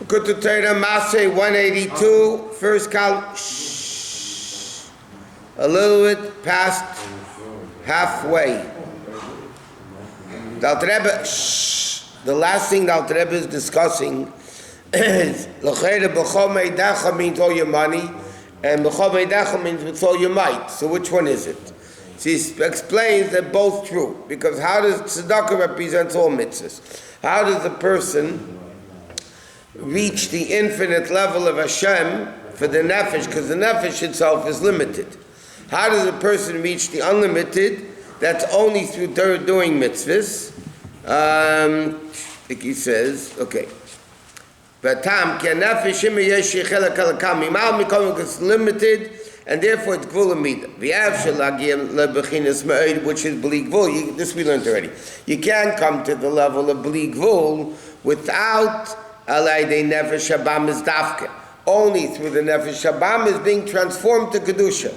Likkutei Torah Masei 182, first column. A little bit past halfway. The Alter Rebbe, the last thing the Alter Rebbe is discussing is L'cheira b'chol meidecha means all your money, and b'chol meidecha means with all your might. So which one is it? So he explains they're both true, because how does tzedakah represents all mitzvahs? How does a person reach the infinite level of Hashem for the nefesh, because the nefesh itself is limited? How does a person reach the unlimited? That's only through doing mitzvahs. Like he says, okay. V'tam ki nefesh ima yesh yechelak alakam mimal mikom, it's limited, and therefore it's gvul amida. V'yav shelagiyam lebechinas ma'od, which is bli gvul. This we learned already. You can't come to the level of bli gvul without alay de nefesh habam is dafke. Only through the nefesh habam is being transformed to kedusha.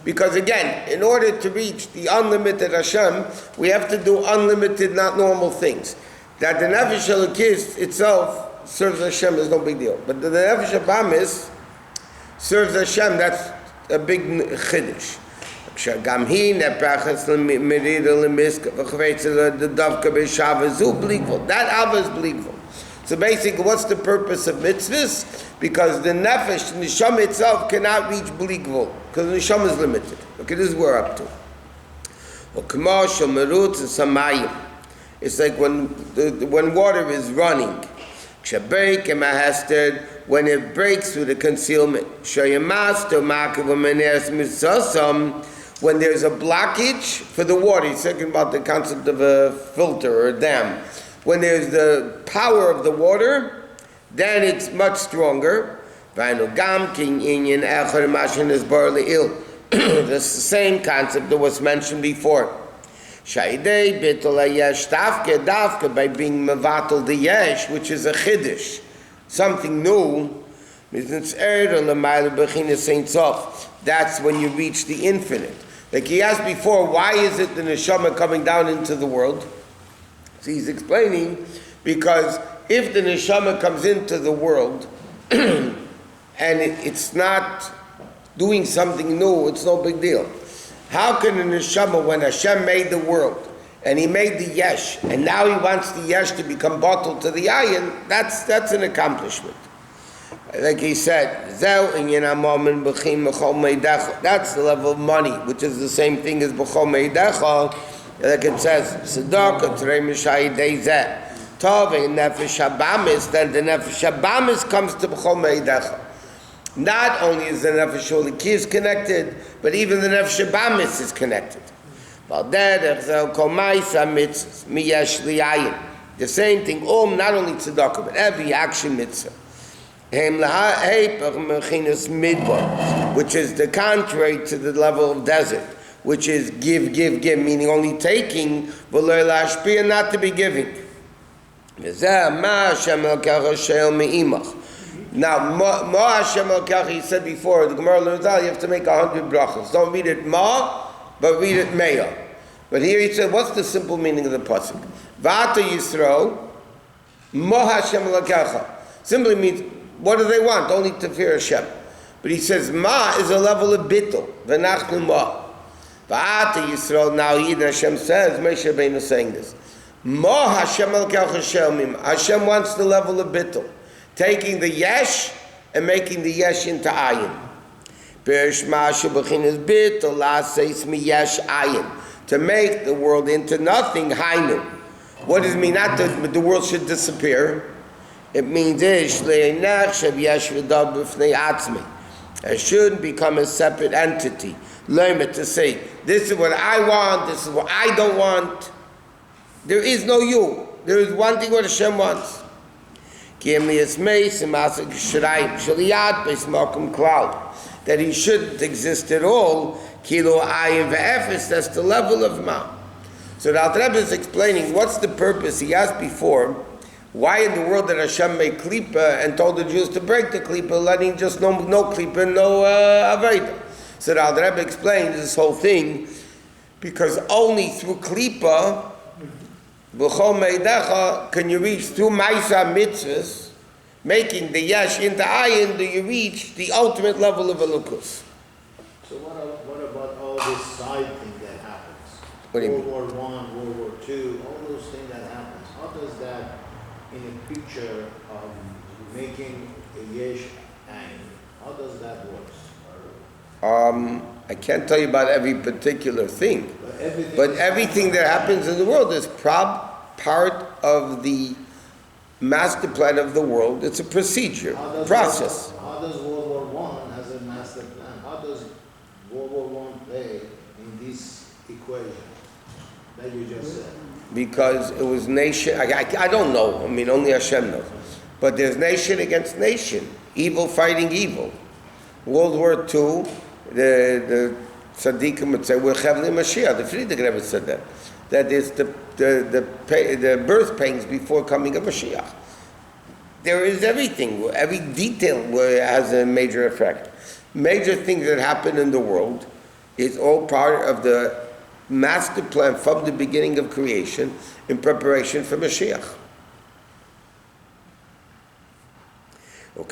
Because again, in order to reach the unlimited Hashem, we have to do unlimited, not normal things. That the nefesh halakis itself serves Hashem is no big deal. But the nefesh habamis serves Hashem, that's a big chiddush. That ava is bligvul. So basically, what's the purpose of mitzvahs? Because the nefesh, the neshama itself, cannot reach bli gvul, because the neshama is limited. Okay, this is what we're up to. It's like when water is running, when it breaks through the concealment. When there's a blockage for the water, he's talking about the concept of a filter or a dam. When there's the power of the water, then it's much stronger. That's the same concept that was mentioned before. By being mevatel the yesh, which is a chiddush, something new. That's when you reach the infinite. Like he asked before, why is it the neshama coming down into the world? So he's explaining, because if the neshama comes into the world and it's not doing something new, it's no big deal. How can the neshama, when Hashem made the world and he made the yesh, and now he wants the yesh to become bottled to the ayin, that's an accomplishment. Like he said, that's the level of money, which is the same thing as b'chol meidecha. Like it says, tzedakah t'rei mishai deizeh. Tov and nefesh habamis, then the nefesh habamis comes to b'chol meidecha. Not only is the nefesh halikis connected, but even the nefesh habamis is connected. The same thing, not only tzedakah, but every action mitzvah. Which is the contrary to the level of desert, which is give, meaning only taking, not to be giving. Now, Ma Hashem Elkecha, he said before, the Gemara learns out, you have to make 100 brachos. Don't read it Ma, but read it Meah. But here he said, what's the simple meaning of the pasuk? V'ata Yisro, Ma Hashem Elkecha. Simply means, what do they want? Only to fear Hashem. But he says, Ma is a level of bittul. V'nachnu Ma. V'ata Yisro, now Yidin Hashem says, Moshe Rabbeinu is saying this. Ma Hashem Elkecha Shelmim. Hashem wants the level of bittul. Taking the yesh and making the yesh into ayin. To make the world into nothing, hainu. What does it mean? Not that the world should disappear. It means it should become a separate entity. Learn it to say, this is what I want, this is what I don't want. There is no you. There is one thing what Hashem wants. That he shouldn't exist at all. That's the level of Ma. So the Alter Rebbe is explaining what's the purpose. He asked before, why in the world did Hashem make klipa and told the Jews to break the klipa, letting just no klipa, no aveda. So the Alter Rebbe explains this whole thing because only through klipa, b'chol meidecha, can you reach through Maisa mitzvahs, making the yesh into ayin, do you reach the ultimate level of elukus. So what about all this side thing that happens? What do you mean? World War I, World War II, all those things that happens. How does that, in a picture of making a yesh ayin, how does that work? I can't tell you about every particular thing, but everything that happens in the world is part of the master plan of the world. It's a procedure, process. How does World War I has a master plan? How does World War I play in this equation that you just said? Because it was nation, I don't know, I mean only Hashem knows. But there's nation against nation, evil fighting evil. World War II, the tzaddikim would say, we're Chavli Mashiach. The Friedrich Rebbe said that. That is the birth pains before coming of Mashiach. There is everything, every detail has a major effect. Major things that happen in the world is all part of the master plan from the beginning of creation in preparation for Mashiach. In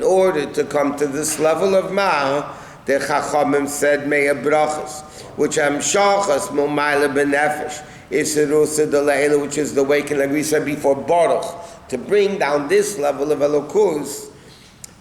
order to come to this level of ma, the Chachamim said meya brachas, which am shachas mo'mayla benefesh, isirusa delayla, which is the awakening, like we said before, baruch, to bring down this level of elokus,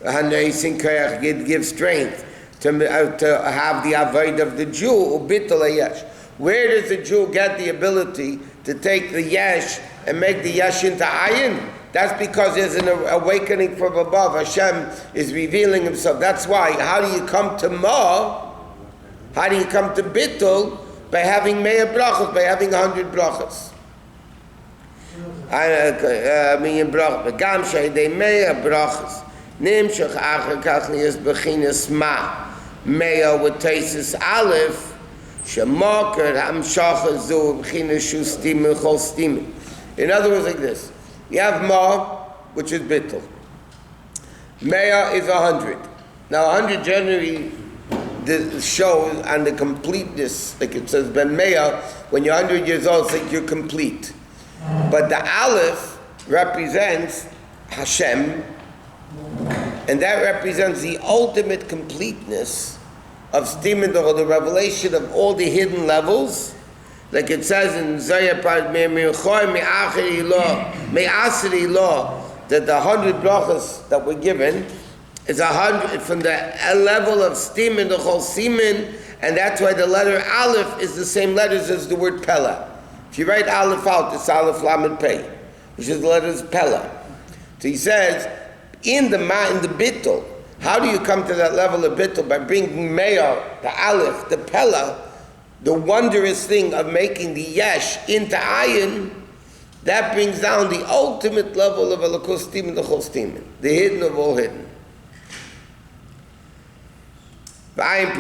haneisin koyach, give strength to have the avoid of the Jew, ubitul hayesh. Where does the Jew get the ability to take the yesh and make the yesh into ayin? That's because there's an awakening from above. Hashem is revealing himself. That's why. How do you come to ma? How do you come to bittul? By having meya brachos, by having 100 brachos. V'gam she'idei meya brachos nimshach achar kach niyas bechinas ma meya v'teisis aleph shemakar hamshacha zu bechinas shusterman chol stimin. In other words, like this. You have ma, which is bittul. Meya is 100. Now 100 generally shows on the completeness, like it says ben meya, when you're 100 years old, it's like you're complete. But the aleph represents Hashem, and that represents the ultimate completeness of stimin, the revelation of all the hidden levels. Like it says in Zayah Me'asri law, that the 100 brachas that were given is 100 from the level of stimin, the whole simin, and that's why the letter aleph is the same letters as the word pella. If you write aleph out, it's aleph lamed pei, which is the letters pella. So he says, in the bittul, how do you come to that level of bittul? By bringing meya, the aleph, the pella, the wondrous thing of making the yesh into ayin, that brings down the ultimate level of elokus stimin, the whole stimin, the hidden of all hidden. That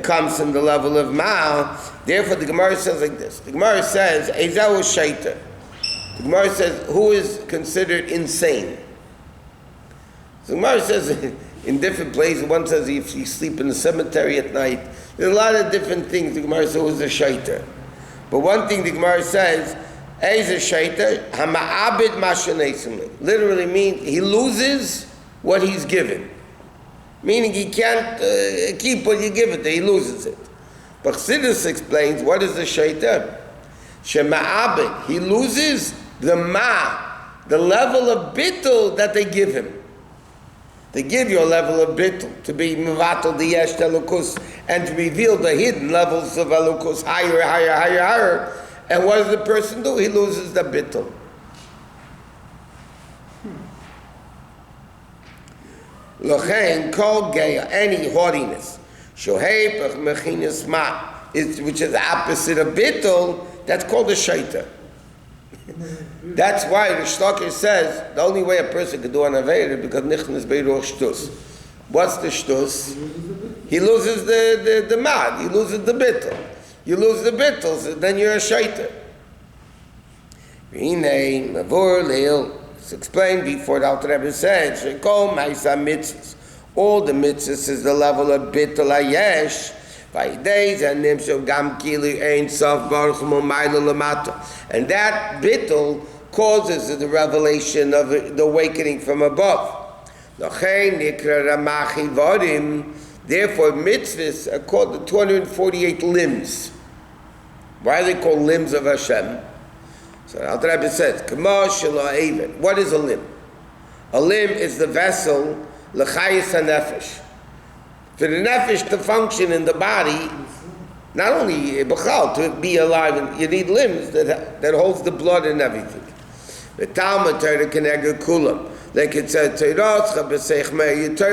comes from the level of ma. Therefore, the Gemara says like this. The Gemara says, Eizau shaita. The Gemara says, who is considered insane? So the Gemara says, in different places, one says if you sleep in the cemetery at night, there's a lot of different things. The Gemara says, who's a shaita? But one thing the Gemara says, Eis a shaita, hama'abid mashanesimli. Literally means he loses what he's given. Meaning he can't keep what you give it, he loses it. But Chassidus explains, what is the shaita? Shema'abid, he loses the the level of bittul that they give him. They give you a level of bittul, to be mevatel the yesh elukus, and to reveal the hidden levels of elukus higher. And what does the person do? He loses the bittul. L'chein kol geya, any haughtiness, shoheipach mechinas ma, which is the opposite of bittul, that's called a shaita. That's why the Shloker says the only way a person can do an Aveda is because nichnas beiruch shtus. What's the shtus? He loses the mad, he loses the bittul. You lose the bittul, so then you're a shaita. It's explained before the Alter Rebbe said, Shekol ma'isa mitzvahs. All the mitzvahs is the level of bittul hayesh, Vaydeis and nimshov gam kili ein sof baruch u'mayla lamata. And that bittul causes the revelation of the awakening from above. Therefore, mitzvahs are called the 248 limbs. Why are they called limbs of Hashem? So Alter Rebbe says, what is a limb? A limb is the vessel, l'chayis ha-nefesh. For the nefesh to function in the body, not only to be alive, you need limbs that holds the blood and everything. The Talmud Torah keneged kulam. Like it said, Torah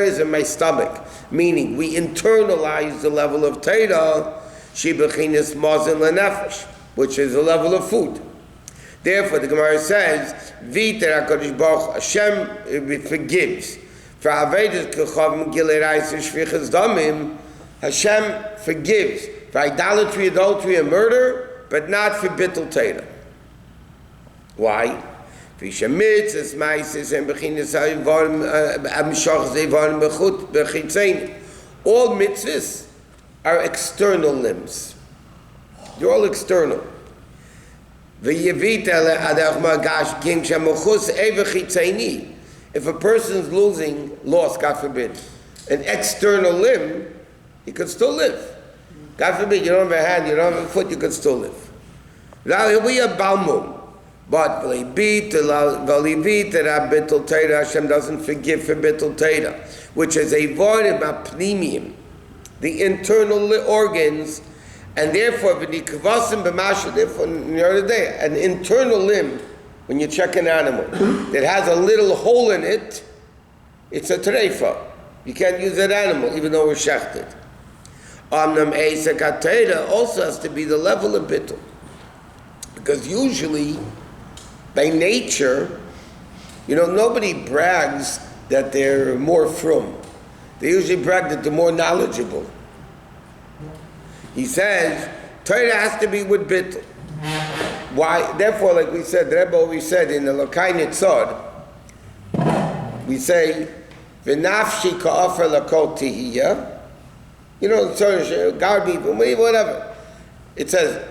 is in my stomach. Meaning, we internalize the level of Torah, she bechinas mazon lenefesh, which is the level of food. Therefore, the Gemara says, V'iter HaKadosh Baruch Hashem forgives. For Avedas Kechavim Gilei Reis Shvichas Damim, Hashem forgives for idolatry, adultery, and murder, but not for bittul Torah. Why? All mitzvahs are external limbs. They're all external. If a person's lost, God forbid, an external limb, he could still live. God forbid, you don't have a hand, you don't have a foot, you could still live. Now he'll be a balmum. But Hashem doesn't forgive for bittul Torah, which is a vorim apnimium, the internal organs, and therefore an internal limb. When you check an animal that has a little hole in it, it's a treifa. You can't use that animal, even though it's shechted. Also has to be the level of bittul, because usually, by nature, nobody brags that they're more frum. They usually brag that they're more knowledgeable. He says, Torah has to be with bittul. Why? Therefore, like we said, the Rebbe always said in the Likkutei Torah, we say, V'nafshi ka'afer lakol tihiyah. God be, whatever. It says,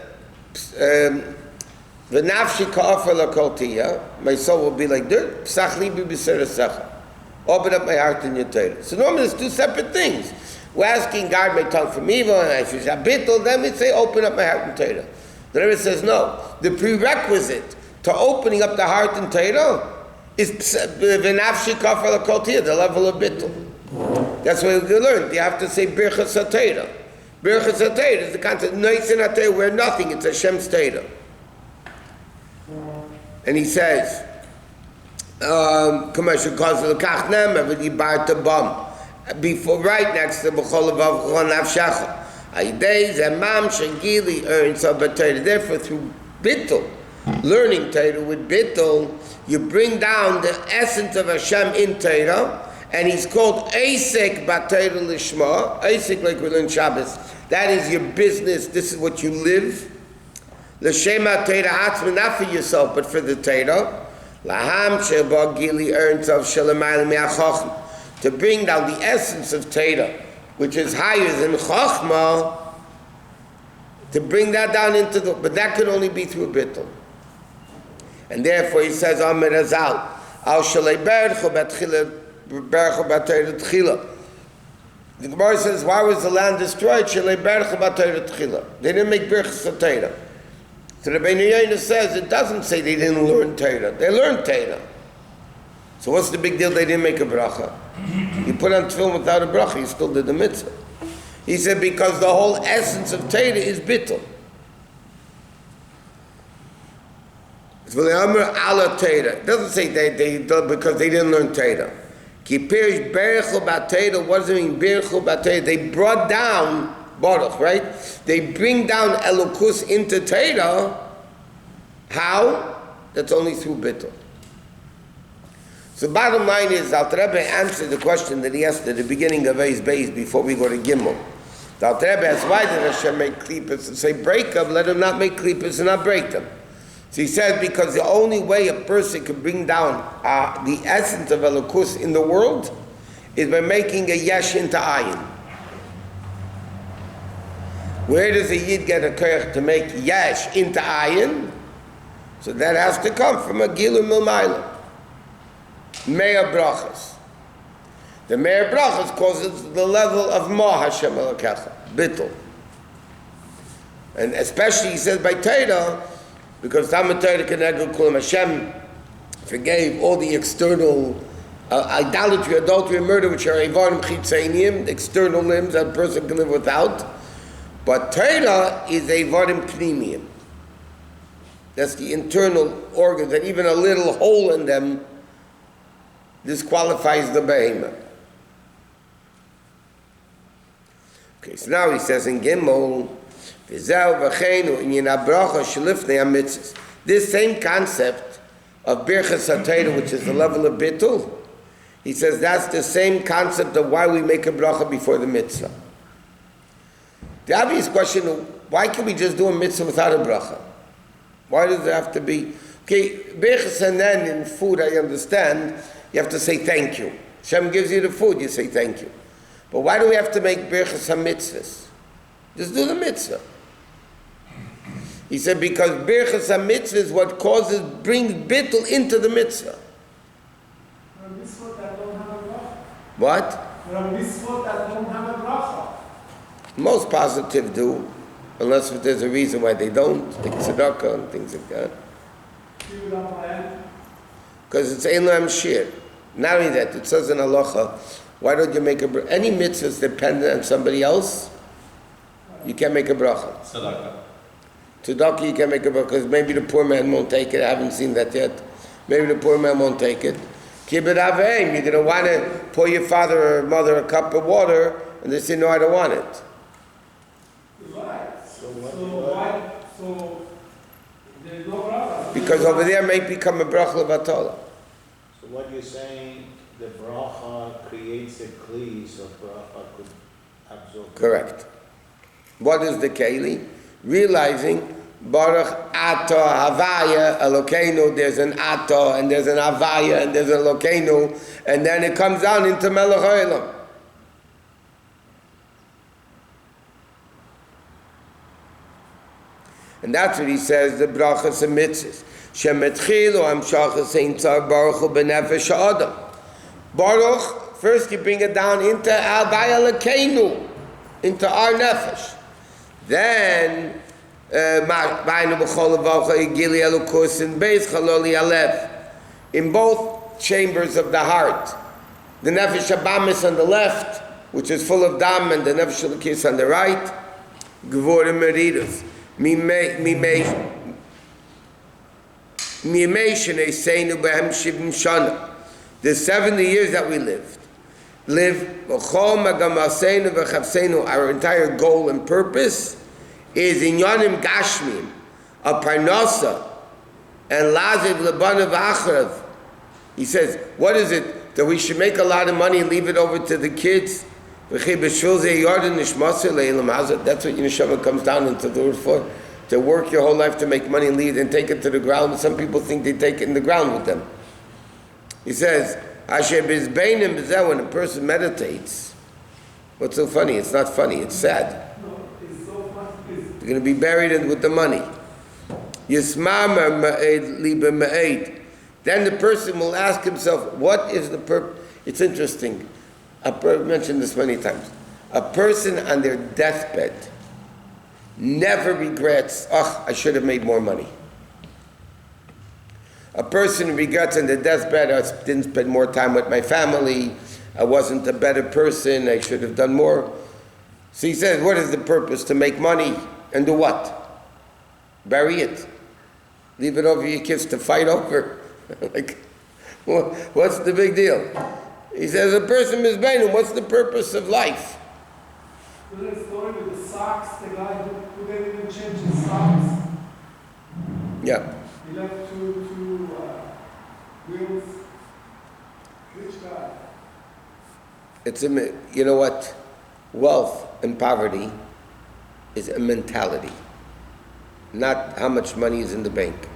V'nafshi ka'afer lakol tihiyah. My soul will be like dirt. Psach libi b'ser secha. Open up my heart in your Torah. So normally it's two separate things. We're asking God my tongue from evil, and if it's a bittul, then we say, open up my heart in Torah. The Rebbe says, no. The prerequisite to opening up the heart in Torah is v'nafshi ka'afer lakol tihiyah, the level of bittul. That's what we learned. You have to say birchas ha-Torah. Birchas ha-Torah is the concept noisen ha-Torah, where nothing, it's Hashem's Torah. And he says, commercial cause of the kachnem, every bar to bum. Before, right next to b'chol avav nafshacha. Therefore, through bittul, learning Torah with bittul, you bring down the essence of Hashem in Torah, and he's called Eisek B'Torah Lishma. Eisek, like we learn Shabbos, that is your business. This is what you live. L'shema Torah atzma, not for yourself, but for the Torah. Laham sheba gili earns of shalamayla me'achochm, to bring down the essence of Torah, which is higher than Chochmah, to bring that down into the, but that could only be through bittul. And therefore he says, Amir Azal, Al Shalei Berchu Batchila, Berchu Batayra Tchila. The Gemara says, why was the land destroyed? Shalei Berchu Batayra Tchila. They didn't make Berchus Torah. So the Rabbi Yonah says, it doesn't say they didn't learn Torah. They learned Torah. So what's the big deal they didn't make a bracha? You put on tefillin without a bracha, you still did the mitzvah. He said because the whole essence of Torah is bittul. It doesn't say they because they didn't learn Torah. Kipirish berichu b'Torah. What does it mean berichu b'Torah? They brought down baruch, right? They bring down elokus into Torah. How? That's only through bittul. So the bottom line is, Alter Rebbe answered the question that he asked at the beginning of Eis Beis before we go to Gimel. The Alter Rebbe asked, why did Hashem make klippos and say break them? Let him not make klippos and not break them. So he said, because the only way a person can bring down the essence of Elokus in the world is by making a yesh into ayin. Where does a Yid get a koyach to make Yesh into Ayin? So that has to come from a Gilu Milmayla. Meir Brachas. The Meir Brachas causes the level of Ma Hashem Elokecha, Bittul. And especially, he says, by Torah, because Talmud Torah Kenegel Kulam Hashem forgave all the external idolatry, adultery, and murder, which are Evarim Chitzainim, external limbs that a person can live without. But Torah is Evarim Pnimiyim. That's the internal organs, and even a little hole in them disqualifies the behemoth. Okay, so now he says in Gimel, this same concept of Birchas HaTorah, which is the level of Bittul, he says that's the same concept of why we make a bracha before the mitzvah. The obvious question, why can we just do a mitzvah without a bracha? Why does it have to be? Okay, Birchas, and then in food I understand, you have to say thank you. Hashem gives you the food, you say thank you. But why do we have to make Birchas HaMitzvahs? Just do the mitzvah. He said because Birchas HaMitzvah is what brings bittul into the mitzvah. What? Most positive do, unless if there's a reason why they don't, like tzedakah and things like that. Because it's Ein Lam Shir. Not only that, it says in halacha, why don't you make any mitzvah is dependent on somebody else? You can't make a bracha. Tzedakah you can't make a bracha because maybe the poor man won't take it. I haven't seen that yet. Maybe the poor man won't take it. Kibbut Aveim, you're going to want to pour your father or mother a cup of water, and they say, no, I don't want it. Right. So there's no bracha. Because over there may become a bracha levatala. So what you're saying, the bracha creates a kli, so bracha could absorb. Correct. What is the keli? Realizing Baruch Ato Havaya Elokeinu, there's an Ato and there's an Havaya and there's an Elokeinu, and then it comes down into Melech HaOlam. And that's what he says, the brachas and mitzvahs. Shemetchilu amshachas ein tzar baruch hu b'nefesh ha'adam. Baruch, first you bring it down into Havaya Elokeinu, into our nefesh. Then in both chambers of the heart, the nefesh habamis on the left, which is full of dam, and the nefesh halakis on the right, gvorim meridus, the 70 years that we live, our entire goal and purpose is in Yonim Gashmim, a Parnasa, and Laziv Lebanav Achrav. He says, what is it? That we should make a lot of money and leave it over to the kids? That's what Yeshua comes down into the word for. To work your whole life to make money and leave it and take it to the ground. Some people think they take it in the ground with them. He says, when a person meditates, what's so funny? It's not funny, it's sad. You're going to be buried with the money. Then the person will ask himself, what is the purpose? It's interesting. I've mentioned this many times. A person on their deathbed never regrets, I should have made more money. A person regrets on their deathbed, I didn't spend more time with my family, I wasn't a better person, I should have done more. So he says, what is the purpose? To make money and do what? Bury it. Leave it over your kids to fight over. Like, what's the big deal? He says, a person is beinum, what's the purpose of life? There's a story with the socks, the guy who didn't even change his socks. Yeah. He left two wheels. Rich guy. It's you know what? Wealth and poverty is a mentality, not how much money is in the bank.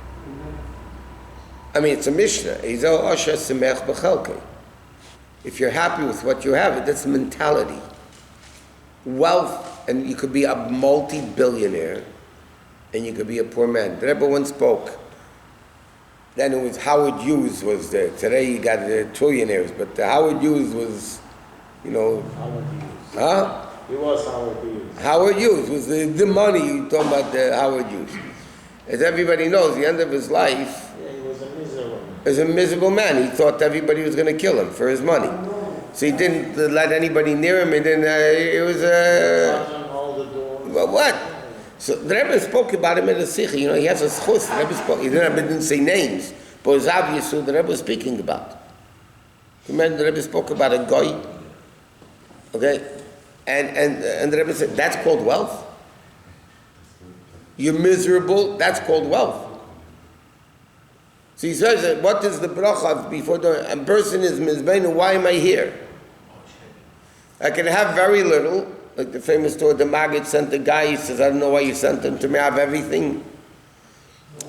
I mean, it's a Mishnah. If you're happy with what you have, that's mentality. Wealth and you could be a multi-billionaire, and you could be a poor man. The Rebbe once spoke. Then it was Howard Hughes was there. Today you got the trillionaires, but the Howard Hughes was, Howard Hughes. huh? He was Howard Hughes. Howard Hughes was the money. You talking about the Howard Hughes? As everybody knows, the end of his life Yeah, he was a miserable man. was a miserable man. He thought everybody was going to kill him for his money, so he didn't let anybody near him. And then it was Knocked on all the doors. well, what? So the Rebbe spoke about him in the Sikh. He has a schus. The Rebbe spoke. He didn't say names, but it was obvious who the Rebbe was speaking about. Remember, the Rebbe spoke about a guy. Okay, and the Rebbe said that's called wealth. You're miserable. That's called wealth. So he says that what is the bracha before a person is mizbeinu? Why am I here? I can have very little. Like the famous story, the Maggid sent the guy, he says, I don't know why you sent him to me, I have everything.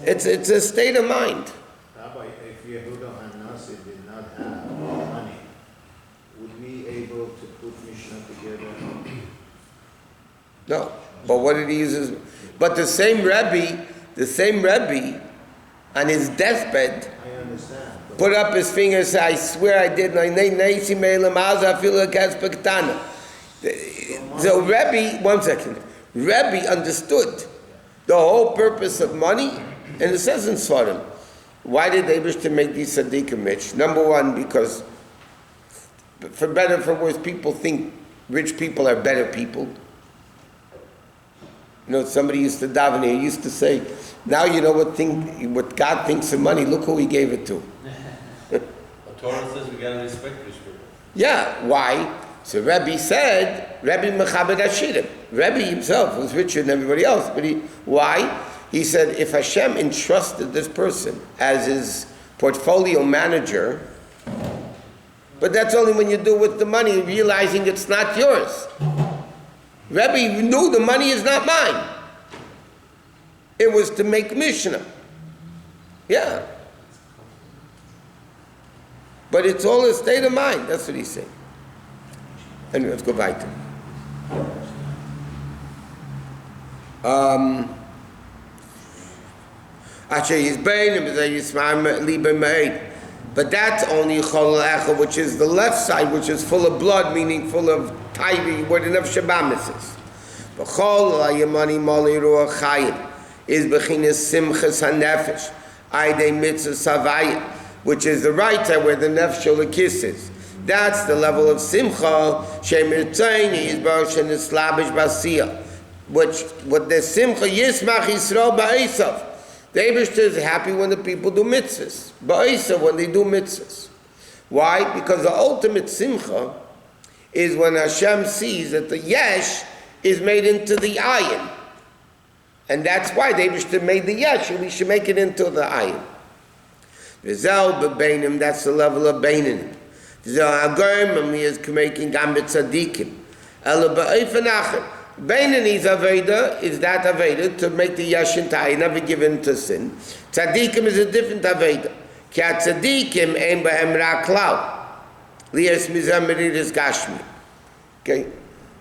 It's a state of mind. Rabbi, if Yehuda HaNasi did not have money, would we able to put Mishnah together? No. But what did he use? But the same Rabbi, on his deathbed, I understand. But put up his finger and said, I swear I did. So Rabbi, one second, Rabbi understood the whole purpose of money, and it says in Sfarim, why did they wish to make these tzaddikim rich? Number one, because for better or for worse, people think rich people are better people. Somebody used to daven here, used to say, now you know what God thinks of money, look who he gave it to. The Torah says we gotta respect rich people. Yeah, why? So Rabbi said, Rabbi Mechabed Ashirim. Rabbi himself was richer than everybody else, but why? He said, if Hashem entrusted this person as his portfolio manager, but that's only when you do with the money, realizing it's not yours. Rabbi knew the money is not mine. It was to make Mishnah. Yeah. But it's all a state of mind. That's what he's saying. Anyway, let's go back to but that's only Chol Echa, which is the left side, which is full of blood, meaning full of tiny, where the Nefesh Shabamis is. But Chol Ayamani Mali Ruach Chayim is Bechinas Simchas HaNefesh, Aidei Mitzvah Savayim, which is the right side where the Nefesh Sholakis is. That's the level of Simcha, Shemir Tzayni is Baruch and Slavish Basiya, which what the Simcha Yismach Yisrael Ba'esav. The Eibishter is happy when the people do mitzvahs. Ba'esav when they do mitzvahs. Why? Because the ultimate Simcha is when Hashem sees that the Yesh is made into the Ayin. And that's why the Eibishter made the Yesh, and we should make it into the Ayin. V'zel b'beinim, that's the level of Beinim. Beinani's Aveda is that Aveda to make the Yashin Ta'i, never given to sin. Tzadikim is a different Aveda. Ki tzadikim ein b'hem ra klau. Lias mizam meridas gashmi. Okay?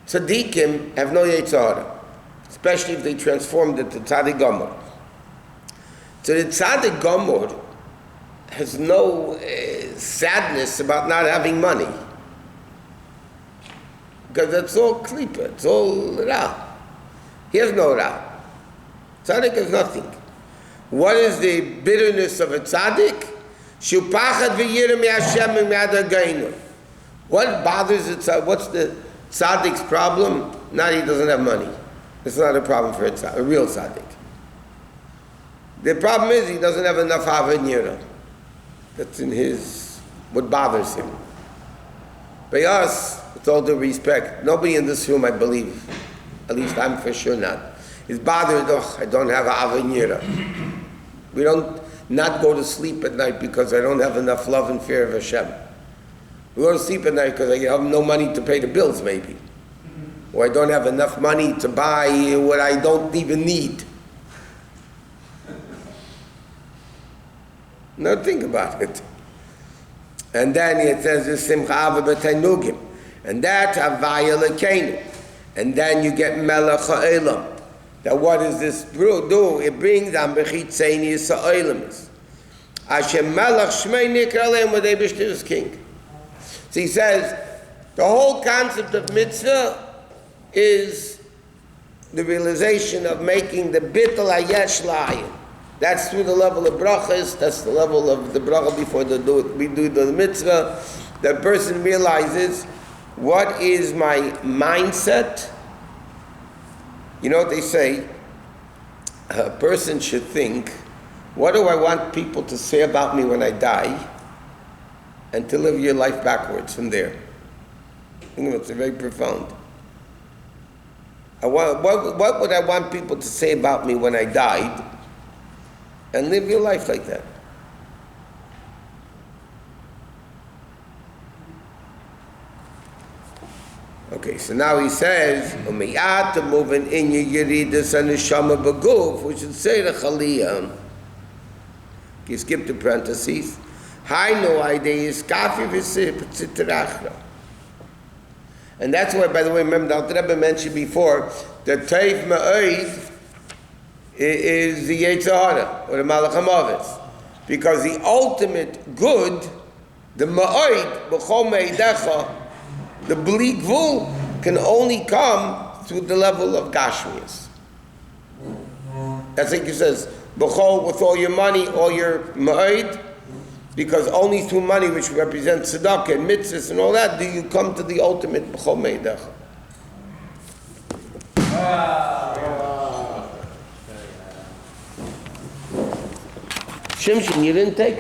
Tzadikim have no Yetzirah, especially if they transformed it to Tzadik Gomor. So the Tzadik Gomor has no sadness about not having money. Because that's all klipa, it's all ra. He has no ra. Tzaddik has nothing. What is the bitterness of a tzaddik? Shupachat v'yirah mi'Hashem mi'ad ha'geinu. What bothers the tzaddik? What's the tzaddik's problem? Not he doesn't have money. It's not a problem for a real tzaddik. The problem is he doesn't have enough hava and yirah. That's in what bothers him. By us, with all due respect, nobody in this room, I believe, at least I'm for sure not, is bothered, I don't have avanira. We don't not go to sleep at night because I don't have enough love and fear of Hashem. We go to sleep at night because I have no money to pay the bills, maybe. Or I don't have enough money to buy what I don't even need. Now think about it. And then it says, Simcha Ava B'Tainugim. And that's Havaya L'Keinu. And then you get melech ha'olam. Now what does this do? It brings am bechitzenius ha'olamis. Hashem melech shmei nikra lehem v'dei b'shtir king. So he says, the whole concept of mitzvah is the realization of making the bittul hayesh la'ayin. That's through the level of brachas, that's the level of the bracha before we do the mitzvah. The person realizes, what is my mindset? You know what they say? A person should think, what do I want people to say about me when I die? And to live your life backwards from there. I think it's very profound. What would I want people to say about me when I died? And live your life like that. Okay, so now he says, "Umiyat moving in your yeridas and neshama beguf," which should say the chaliyah. You skip the parentheses. Hi no idea is kafi v'sitrachra. And that's why, by the way, remember the Rabbi mentioned before, the teif ma'oid is the Yetzer Hara, or the Malach HaMavis. Because the ultimate good, the ma'oid, b'chol me'idecha, the bleak vul, can only come through the level of Gashmias. That's like he says, b'chol, with all your money, all your ma'oid, because only through money, which represents tzedakah and mitzvahs and all that, do you come to the ultimate b'chol me'idecha. Shimshon, you didn't take it.